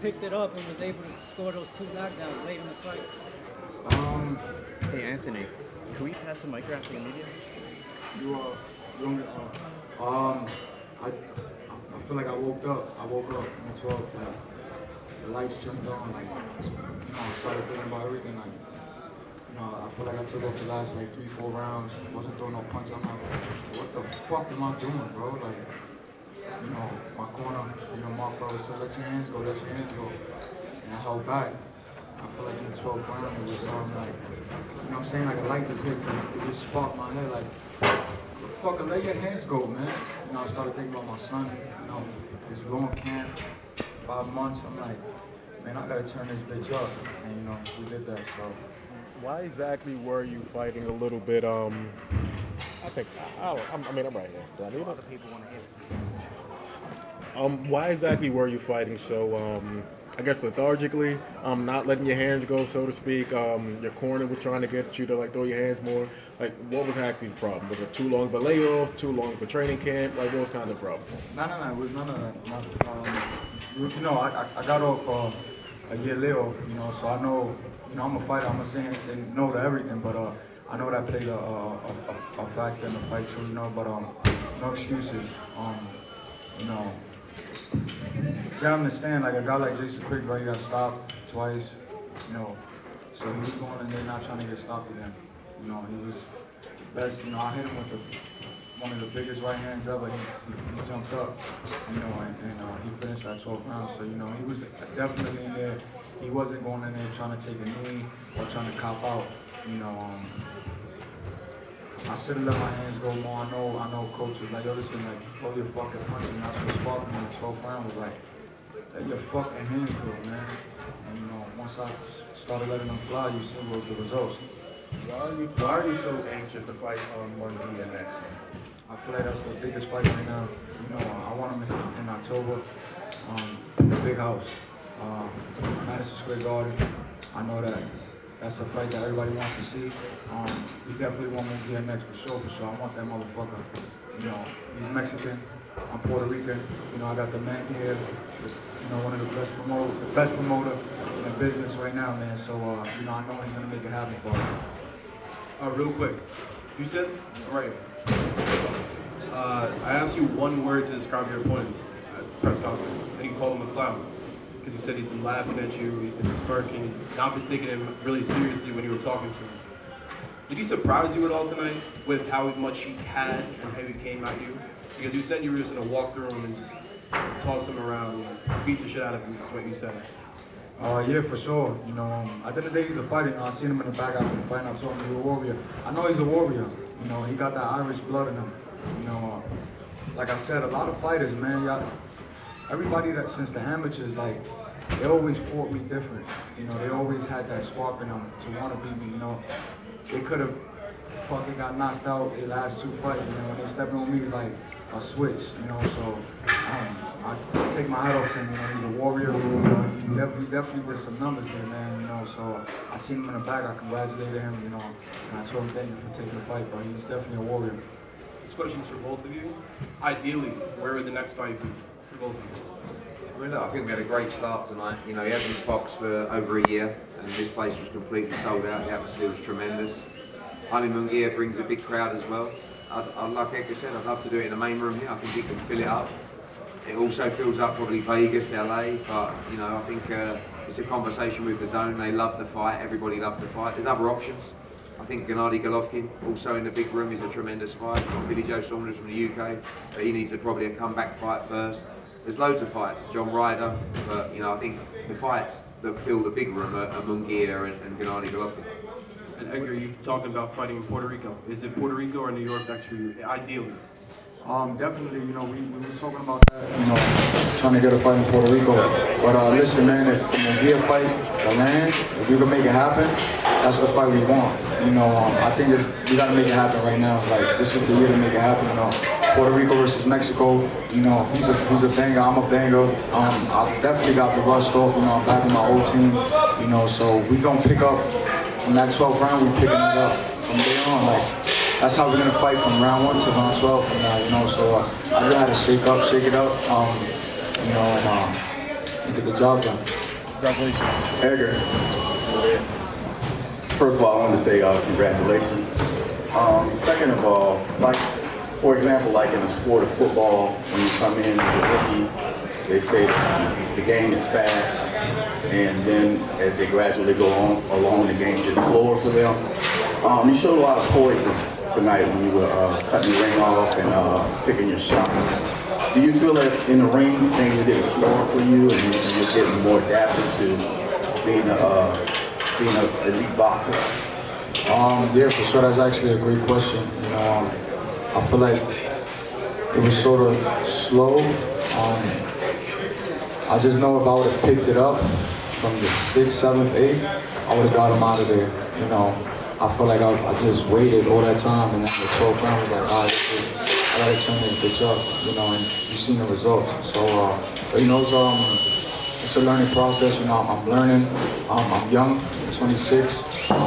Picked it up and was able to score those 2 knockdowns late in the fight. Hey Anthony, can we pass the mic around to the media? I feel like I woke up on the 12th, like the lights turned on, like, I started thinking about everything, like, I feel like I took up the last like 3-4 rounds, wasn't throwing no punches. I'm like, what the fuck am I doing, bro? Like, my corner, Mark always said, let your hands go. And I held back. I feel like in the 12th round, it was something like, I'm saying, like a light just hit, it just sparked my head, like, fucker, let your hands go, man. I started thinking about my son, his long camp, 5 months. I'm like, man, I gotta turn this bitch up. And, we did that, so. Why exactly were you fighting a little bit, I'm right here. Do I need Other people want to hear it. Why exactly were you fighting so, I guess lethargically, not letting your hands go, so to speak? Your corner was trying to get you to like throw your hands more. Like, what was actually the problem? Was it too long of a layoff? Too long for training camp? Like, what was kind of the problem? No, it was none of that. I got off a year layoff, so I know, I'm a fighter. I'm gonna sit here and say no to everything, but I know that played a factor in the fight too, but no excuses. You gotta understand, like a guy like Jason Quick, right, he got stopped twice, so he was going and they're not trying to get stopped again. He was best, I hit him with one of the biggest right hands ever. He jumped up, and he finished that 12th round. So, he was definitely in there. He wasn't going in there trying to take a knee or trying to cop out. I should have let my hands go more. I know coach was like, yo, listen, like, throw your fucking punch. And that's what sparked me in the 12th round was like, let your fucking hands go, man. And, once I started letting them fly, you see what the results. Why are you so anxious to fight on Munguia next? I feel like that's the biggest fight right now. I want him in October, in the big house, Madison Square Garden. I know that that's a fight that everybody wants to see. We definitely want Munguia next for sure. I want that motherfucker. He's Mexican. I'm Puerto Rican. I got the man here. One of the best promoter in the business right now, man. So, I know he's gonna make it happen for us. Real quick, you said, right. I asked you one word to describe your opponent at the press conference, and you called him a clown. Because you said he's been laughing at you, he's been smirking, he's not been taking him really seriously when you were talking to him. Did he surprise you at all tonight with how much he had and how he came at you? Because you said you were just gonna walk through him and just toss him around, beat the shit out of him, that's what you said. Yeah, for sure. At the end of the day, he's a fighter. I seen him in the back after the fight, and I told him he's a warrior. I know he's a warrior. He got that Irish blood in him. Like I said, a lot of fighters, man, everybody that since the amateurs, like, they always fought me different. They always had that spark in them to want to beat me. They could have fucking got knocked out their last 2 fights, and then when they stepped on me, it's like a switch. So I take my hat off to him. He's a warrior. He definitely did some numbers there, man. So I seen him in the back. I congratulated him. And I told him thank you for taking the fight, but he's definitely a warrior. This question's for both of you. Ideally, where would the next fight be for both of you? I think we had a great start tonight. He hasn't boxed for over a year, and this place was completely sold out. The atmosphere was tremendous. Munguia brings a big crowd as well. Like Edgar said, I'd love to do it in the main room here. I think he can fill it up. It also fills up probably Vegas, LA, but I think it's a conversation with the zone. They love the fight. Everybody loves the fight. There's other options. I think Gennady Golovkin, also in the big room, is a tremendous fight. Billy Joe Saunders from the UK, but he needs probably a comeback fight first. There's loads of fights, John Ryder, but I think the fights that fill the big room are Munguia and Gennady Golovkin. And Edgar, you talking about fighting in Puerto Rico. Is it Puerto Rico or New York next for you, ideally? Definitely, we were talking about that, trying to get a fight in Puerto Rico. But listen, man, if Munguia fight the land, if we can make it happen, that's the fight we want. I think we gotta make it happen right now. Like, this is the year to make it happen. Puerto Rico versus Mexico. You know, he's a banger, I'm a banger. I definitely got the rust off. You know, I'm back with my old team. You know, so we gonna pick up from that 12th round. We picking it up from there on. Like that's how we're gonna fight from round 1 to round 12 from now. You know, so I just had to shake it up. You know, and get the job done. Congratulations. Edgar, first of all, I want to say congratulations. Second of all, like, for example, like in the sport of football, when you come in as a rookie, they say that the game is fast, and then as they gradually go on along, the game gets slower for them. You showed a lot of poise tonight when you were cutting the ring off and picking your shots. Do you feel that in the ring things are getting slower for you, and you're getting more adapted to being an elite boxer? Yeah, for sure. That's actually a great question. You know, I feel like it was sort of slow. I just know if I would have picked it up from the 6th, 7th, 8th, I would have got him out of there. You know, I feel like I just waited all that time, and then the 12th round was like, all right, I gotta turn this bitch up. You know, and you've seen the results. So, but, you know, it's a learning process. You know, I'm learning. I'm young, 26. I'm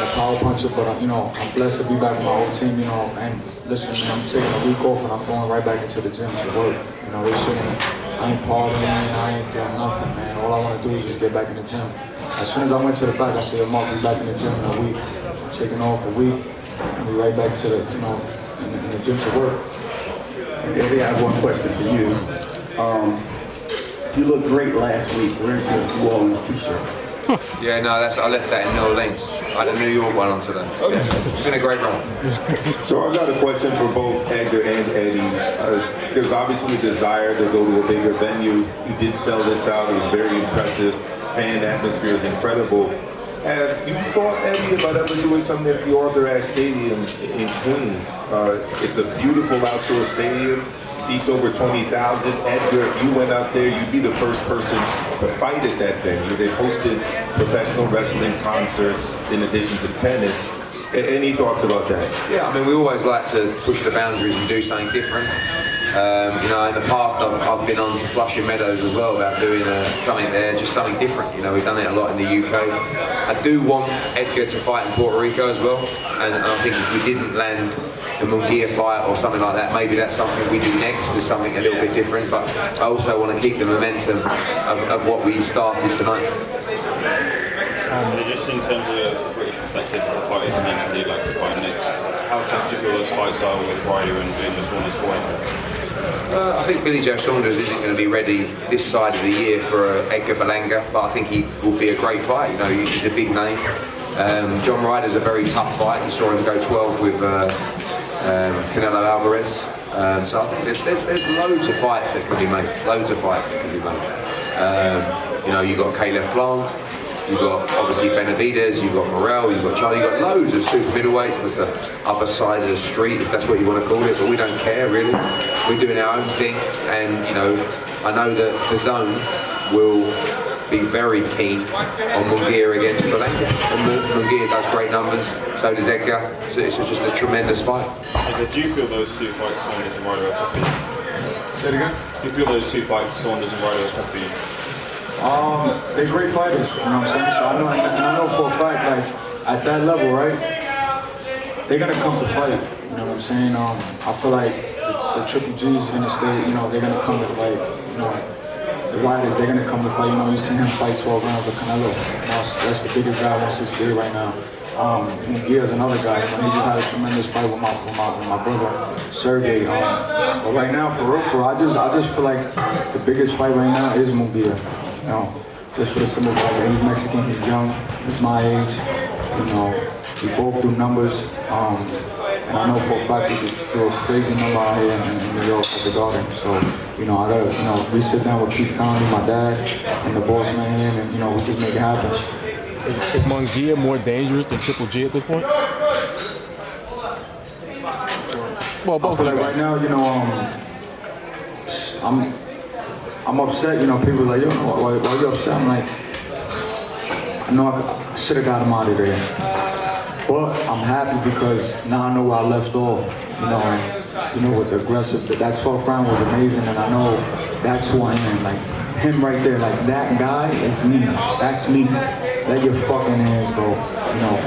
a power puncher, but you know, I'm blessed to be back with my old team. You know, and listen, man, I'm taking a week off and I'm going right back into the gym to work. You know, I ain't partying, I ain't doing nothing, man. All I want to do is just get back in the gym. As soon as I went to the back, I said, I'm be back in the gym in a week. I'm taking off a week and be right back to the, you know, in the gym to work. And Eddie, I have one question for you. You looked great last week. Where's your New Orleans t-shirt? Yeah, no, I left that in New Orleans. I had a New York one on today. Okay. It's been a great run. So I got a question for both Edgar and Eddie. There's obviously a desire to go to a bigger venue. You did sell this out. It was very impressive. Fan atmosphere is incredible. Have you thought, Eddie, about ever doing something at the Arthur Ashe Stadium in Queens? It's a beautiful outdoor stadium. Seats over 20,000. Edgar, if you went out there, you'd be the first person to fight at that venue. They've hosted professional wrestling concerts in addition to tennis. Any thoughts about that? Yeah, I mean, we always like to push the boundaries and do something different. You know, in the past, I've been on to Flushing Meadows as well about doing something there, just something different. You know, we've done it a lot in the UK. I do want Edgar to fight in Puerto Rico as well, and I think if we didn't land the Munguia fight or something like that, maybe that's something we do next, is something a little bit different, but I also want to keep the momentum of what we started tonight. Just in terms of the British perspective, the fighters you mentioned you'd like to fight next, how tough do you feel those fights are with Ryder and just Saunders for him? I think Billy Joe Saunders isn't going to be ready this side of the year for Edgar Berlanga, but I think he will be a great fight. You know, he's a big name. John Ryder's a very tough fight. You saw him go 12 with Canelo Alvarez. So I think there's loads of fights that can be made. Loads of fights that can be made. You know, you've got Caleb Plant. You've got obviously Benavidez, you've got Morrell, you've got Charlie, you've got loads of super middleweights. That's the other side of the street, if that's what you want to call it, but we don't care really. We're doing our own thing, and you know, I know that the Zone will be very keen on Munguia against Berlanga. And Munguia does great numbers, so does Edgar, so it's just a tremendous fight. Edgar, do you feel those two fights, Saunders and Ryder, are tough for you? Say it again? Do you feel those two fights, Saunders and Ryder, are tough for you? They're great fighters, you know what I'm saying? So I know for a fact, like, at that level, right, they're gonna come to fight, you know what I'm saying? I feel like the Triple G's gonna stay, you know, they're gonna come to fight, you know. The Ryders, they're gonna come to fight, you know, you see him fight 12 rounds with Canelo. You know, that's the biggest guy, 168 right now. Munguia's another guy, you know, he just had a tremendous fight with my brother, Sergey. But right now, for real, I just feel like the biggest fight right now is Munguia. You know, just for the simple fact that he's Mexican, he's young, he's my age, you know, we both do numbers, and I know for a fact we could do a crazy number out here in New York at the Garden. So, you know, I gotta, you know, we sit down with Keith Conley, my dad, and the boss man, and you know, we just make it happen. Is Munguia more dangerous than Triple G at this point? Well, both of them. Right now, you know, I'm upset, you know, people are like, yo, why you upset? I'm like, I know I should have got him out of there. But I'm happy because now I know where I left off, you know, you know, with the aggressive. That 12th round was amazing, and I know that's who I am. Like him right there, like that guy is me. That's me. Let your fucking hands go. You know,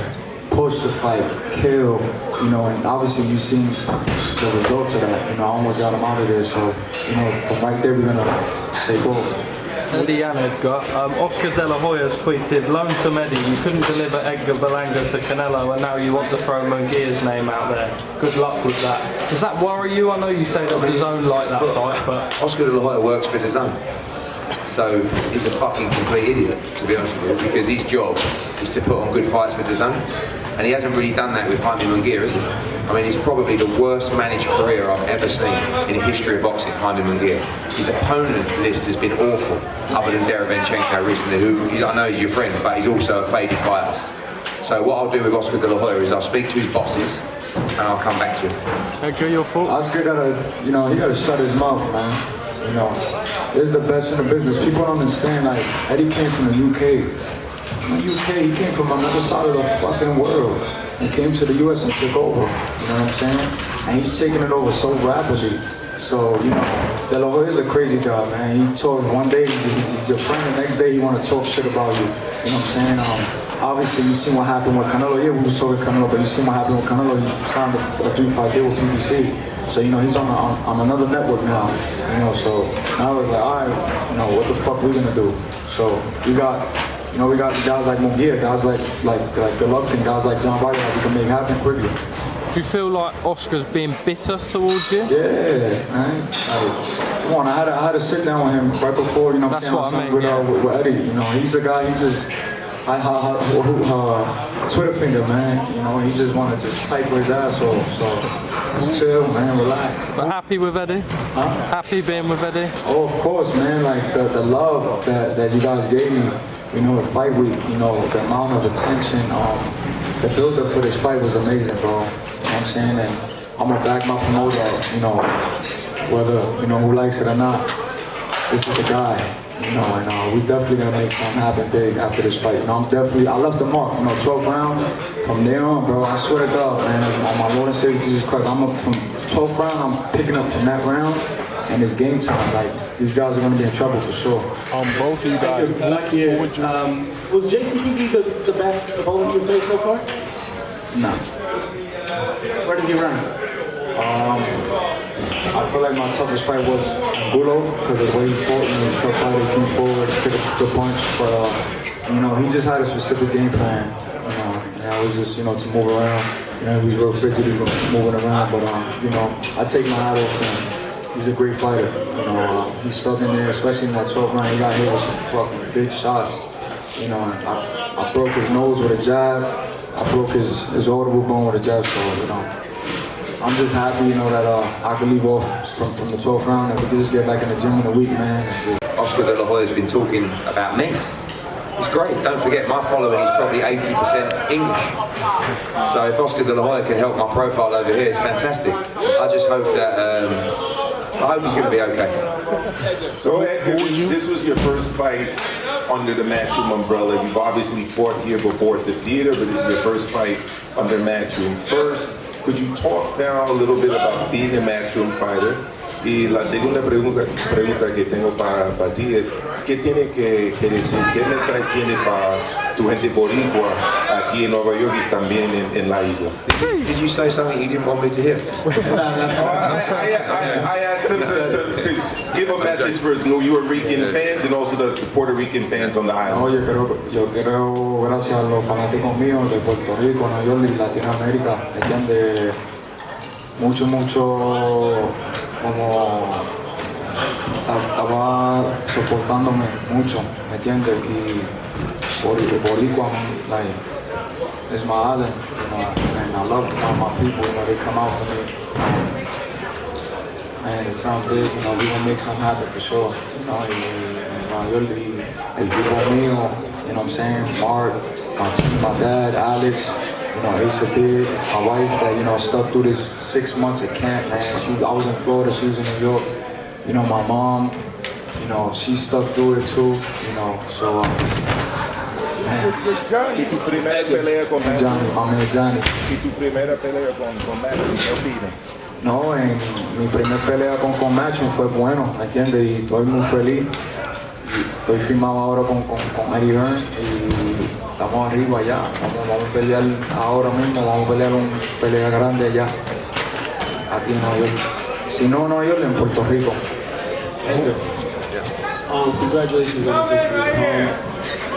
push the fight, kill. You know, and obviously you've seen the results of that. You know, I almost got him out of there. So, you know, from right there we're gonna take over. Eddie and Edgar. Oscar De La Hoya's tweeted, "Lonesome Eddie, you couldn't deliver Edgar Berlanga to Canelo and now you want to throw Munguia's name out there. Good luck with that." Does that worry you? I know you say that DAZN like that fight, but... Oscar De La Hoya works for DAZN. So he's a fucking complete idiot, to be honest with you, because his job is to put on good fights for DAZN. And he hasn't really done that with Jaime Munguia, has he? I mean, it's probably the worst managed career I've ever seen in the history of boxing, Jaime Munguia. His opponent list has been awful, other than Derevyanchenko recently, who I know is your friend, but he's also a faded fighter. So what I'll do with Oscar De La Hoya is I'll speak to his bosses, and I'll come back to him. Edgar, your thoughts? Oscar gotta, you know, he gotta shut his mouth, man. You know, this is the best in the business. People don't understand, like, Eddie came from the UK. From the UK, he came from another side of the fucking world. He came to the US and took over, you know what I'm saying? And he's taking it over so rapidly. So, you know, De La Hoya is a crazy guy, man. He told one day he's your friend, the next day he want to talk shit about you. You know what I'm saying? Obviously, you seen what happened with Canelo. Yeah, we was talking Canelo, but you seen what happened with Canelo. He signed a 3-5 deal with BBC. So, you know, he's on another network now. You know, so now I was like, all right, you know, what the fuck we gonna do? So we got guys like Munguia, guys like Golovkin, guys like John Ryder that we can make happen quickly. Do you feel like Oscar's being bitter towards you? Yeah, man. Like, come on, I had to sit down with him right before, you know what I'm saying, with Eddie. You know, he's a guy, he's just, Twitter finger, man. You know, he just want to just type his ass off. So just chill, man, relax. But happy with Eddie? Huh? Happy being with Eddie? Oh, of course, man. Like the love that you guys gave me, you know, the fight week, you know, the amount of attention, the build up for this fight was amazing, bro. You know what I'm saying? And I'm gonna back my promoter, you know, whether, you know, who likes it or not. This is the guy. You know, and we definitely gonna make something happen big after this fight. You know, I left the mark. You know, 12th round. From there on, bro, I swear to God, man, on my Lord and Savior Jesus Christ, I'm up from 12th round. I'm picking up from that round, and it's game time. Like these guys are gonna be in trouble for sure. Both of you guys. Was Jason Kiki the best opponent you faced so far? No. Where does he rank? I feel like my toughest fight was Gulo because of the way he fought. You know, he's a tough fighter, he came forward, took a good punch, but you know, he just had a specific game plan. You know, and I was just, you know, to move around. You know, he was real fidgety moving around, but you know, I take my hat off to him. He's a great fighter. You know, he stuck in there, especially in that 12th round. He got hit with some fucking big shots. You know, I broke his nose with a jab. I broke his orbital bone with a jab. So, you know, I'm just happy, you know, that I can leave off from the 12th round and we can just get back in the gym in a week, man. Oscar De La Hoya's been talking about me. It's great. Don't forget, my following is probably 80% English. So if Oscar De La Hoya can help my profile over here, it's fantastic. I just hope that, I hope he's going to be okay. So Edgar, this was your first fight under the Matchroom umbrella. You've obviously fought here before at the theater, but this is your first fight under Matchroom. First, could you talk now a little bit about being a Matchroom fighter? Y la segunda pregunta que tengo para ti es, ¿qué tiene que decir, qué mensaje tiene para tu gente boricua aquí en Nueva York y también en la isla? Did you say something you didn't want me to hear? I asked them to give a message for his New York fans and also the Puerto Rican fans on the island. No, yo quiero, gracias a los fanáticos míos de Puerto Rico, Nueva York y Latinoamérica, entiende mucho, como estaba soportándome mucho, ¿me entiendes? Y Boricua, like, it's my island, you know, and I love my people, you know, they come out for me. And it sounds big, you know, we gonna make something happen for sure. You know, el grupo mío, you know what I'm saying? Mark, my team, my dad, Alex, you know, Asa Big, my wife that, you know, stuck through this 6 months at camp, man. I was in Florida, she was in New York. You know, my mom, you know, she stuck through it too, you know, so, man. ¿Y tu primera pelea con Matt? Johnny, my man Johnny. ¿Y tu primera pelea con Matt? ¿Qué opinas? No, en mi primer pelea con Matching fue bueno, ¿me entiendes? Y estoy muy feliz. Estoy firmado ahora con Edgar Hearn y estamos arriba ya. Vamos a pelear ahora mismo, vamos a pelear una pelea grande allá, aquí en Nueva York. Si no, Nueva York, en Puerto Rico. Congratulations on the victory.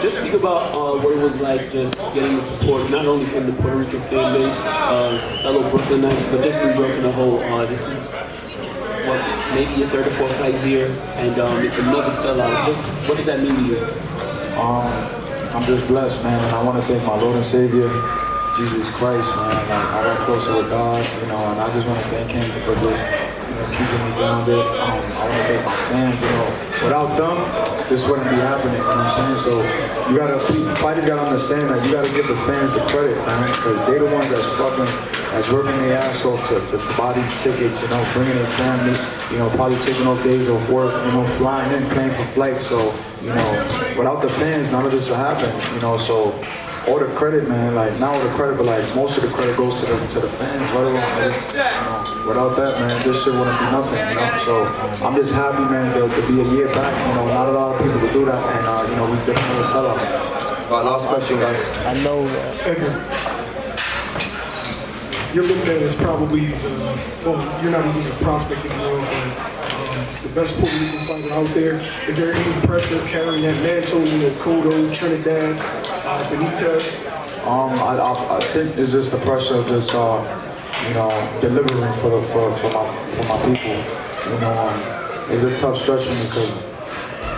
Just speak about what it was like just getting the support, not only from the Puerto Rican fan base, fellow Brooklynites, but just New York in a whole. This is what, maybe your third or fourth fight here, and it's another sellout. Just what does that mean to you? I'm just blessed, man, and I want to thank my Lord and Savior, Jesus Christ, man. Like, I got closer with God, and I just want to thank Him for just keeping me grounded. I want to thank my fans, Without them, this wouldn't be happening, you know what I'm saying? So fighters gotta understand that you gotta give the fans the credit, man, because they're the ones that's working their ass off to buy these tickets, bringing their family, probably taking off days off work, flying in, paying for flights. So, without the fans, none of this will happen, so all the credit, man, like not all the credit, but like most of the credit goes to the fans. Without that, man, this shit wouldn't be nothing, So I'm just happy, man, to be a year back. Not a lot of people could do that, and we definitely sell out. Right, last question, guys. I know. Edgar, you're looked at as probably, you're not even a prospect anymore, but the best Puerto Rican fighter out there. Is there any pressure carrying that mantle, Cotto, Trinidad, Benitez? I think it's just the pressure of just, delivering for my people. It's a tough stretch for me because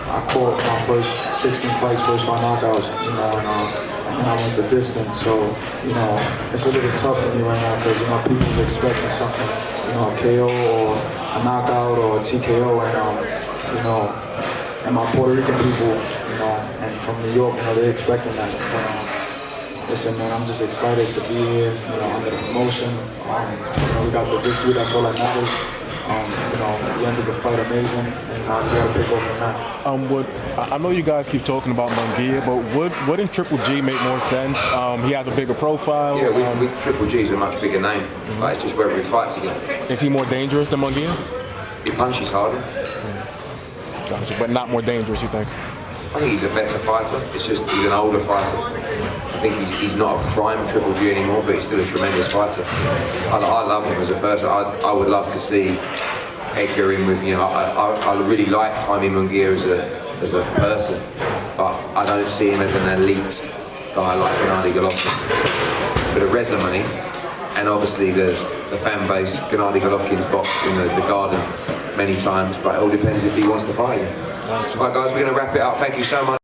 I caught my first 16 fights, first round knockouts, and I went the distance. So, it's a little tough for me right now because, people's expecting something, a KO or a knockout or a TKO, and my Puerto Rican people, and from New York, they're expecting that. Listen, man, I'm just excited to be here, under the promotion. We got the victory, that's all that matters. We ended the fight amazing, and I just got to pick up from that. I know you guys keep talking about Munguia, but would in Triple G make more sense? He has a bigger profile. Yeah, with Triple G's a much bigger name. But it's just whether he fights again. Is he more dangerous than Munguia? He punches harder. Gotcha, but not more dangerous, you think? I think he's a better fighter. It's just he's an older fighter. I think he's not a prime Triple G anymore, but he's still a tremendous fighter. I love him as a person. I would love to see Edgar in with, I really like Jaime Munguia as a person, but I don't see him as an elite guy like Gennady Golovkin. For the resume, and obviously the fan base, Gennady Golovkin's boxed in the Garden many times, but it all depends if he wants to fight him. Right, guys, we're going to wrap it up. Thank you so much.